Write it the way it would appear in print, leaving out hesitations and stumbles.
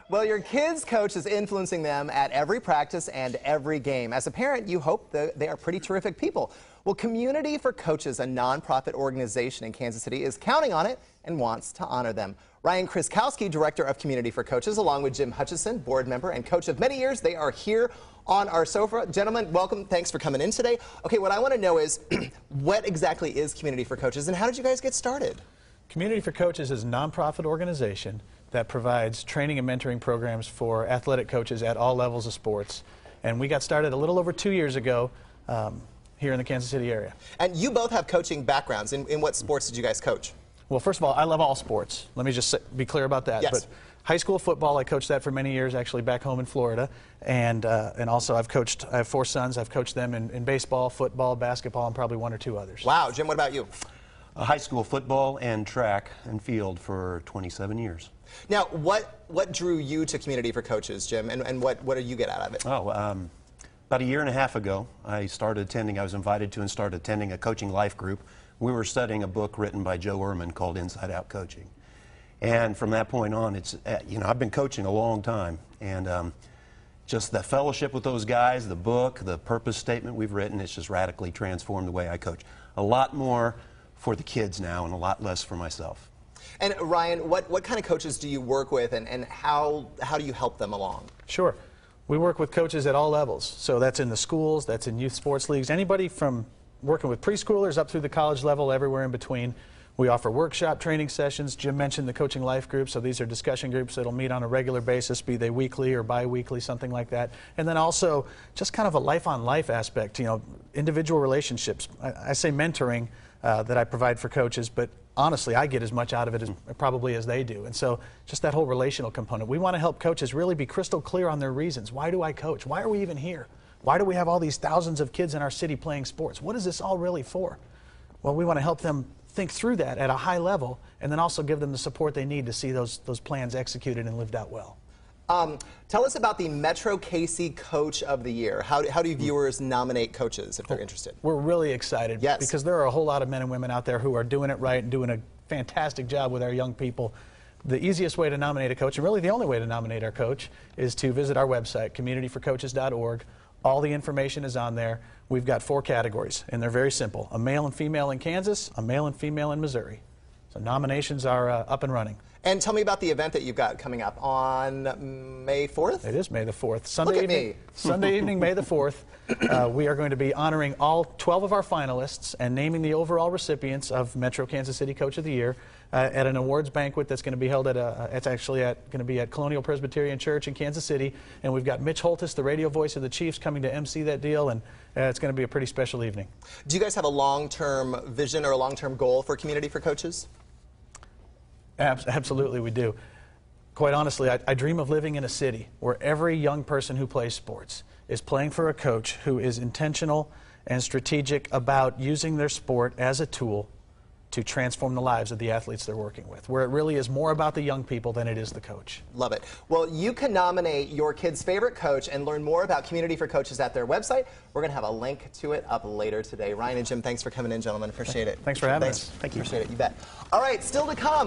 Well, your kids' coach is influencing them at every practice and every game. As a parent, you hope that they are pretty terrific people. Well, Community for Coaches, a nonprofit organization in Kansas City, is counting on it and wants to honor them. Ryan Kriskowski, director of Community for Coaches, along with Jim Hutchison, board member and coach of many years, they are here on our sofa. Gentlemen, welcome. Thanks for coming in today. Okay, what I want to know is what exactly is Community for Coaches and how did you guys get started? Community for Coaches is a nonprofit organization that provides training and mentoring programs for athletic coaches at all levels of sports. And we got started a little over 2 years ago here in the Kansas City area. And you both have coaching backgrounds. In what sports did you guys coach? Well, first of all, I love all sports. Let me just be clear about that. Yes. But high school football, I coached that for many years, actually back home in Florida. And also I have 4 sons. I've coached them in baseball, football, basketball, and probably 1 or 2 others. Wow. Jim, what about you? High school football and track and field for 27 years. Now, what drew you to Community for Coaches, Jim, and what do you get out of it? Oh, about 1.5 years ago, I was invited to and started attending a coaching life group. We were studying a book written by Joe Ehrman called Inside Out Coaching. And from that point on, it's, I've been coaching a long time. And just the fellowship with those guys, the book, the purpose statement we've written, it's just radically transformed the way I coach. A lot more for the kids now and a lot less for myself. And Ryan, what kind of coaches do you work with and how do you help them along? Sure. We work with coaches at all levels. So that's in the schools, that's in youth sports leagues, anybody from working with preschoolers up through the college level, everywhere in between. We offer workshop training sessions. Jim mentioned the coaching life group, so these are discussion groups that'll meet on a regular basis, be they weekly or bi-weekly, something like that. And then also just kind of a life-on-life aspect, individual relationships. I say mentoring that I provide for coaches, but honestly, I get as much out of it as probably as they do. And so just that whole relational component. We want to help coaches really be crystal clear on their reasons. Why do I coach? Why are we even here? Why do we have all these thousands of kids in our city playing sports? What is this all really for? Well, we want to help them think through that at a high level and then also give them the support they need to see those plans executed and lived out well. Tell us about the Metro KC Coach of the Year. How do viewers nominate coaches if they're interested? We're really excited because there are a whole lot of men and women out there who are doing it right and doing a fantastic job with our young people. The easiest way to nominate a coach, and really the only way to nominate our coach, is to visit our website, communityforcoaches.org. All the information is on there. We've got 4 categories, and they're very simple. A male and female in Kansas, a male and female in Missouri. So nominations are up and running. And tell me about the event that you've got coming up on May 4th? It is May the 4th. Sunday evening, May the 4th. We are going to be honoring all 12 of our finalists and naming the overall recipients of Metro Kansas City Coach of the Year at an awards banquet that's going to be held at going to be at Colonial Presbyterian Church in Kansas City. And we've got Mitch Holtis, the radio voice of the Chiefs, coming to MC that deal, and it's going to be a pretty special evening. Do you guys have a long-term vision or a long-term goal for Community for Coaches? Absolutely, we do. Quite honestly, I dream of living in a city where every young person who plays sports is playing for a coach who is intentional and strategic about using their sport as a tool to transform the lives of the athletes they're working with, where it really is more about the young people than it is the coach. Love it. Well, you can nominate your kid's favorite coach and learn more about Community for Coaches at their website. We're going to have a link to it up later today. Ryan and Jim, thanks for coming in, gentlemen. Appreciate it. Thanks for having us. Thank you. Appreciate it. You bet. All right, still to come.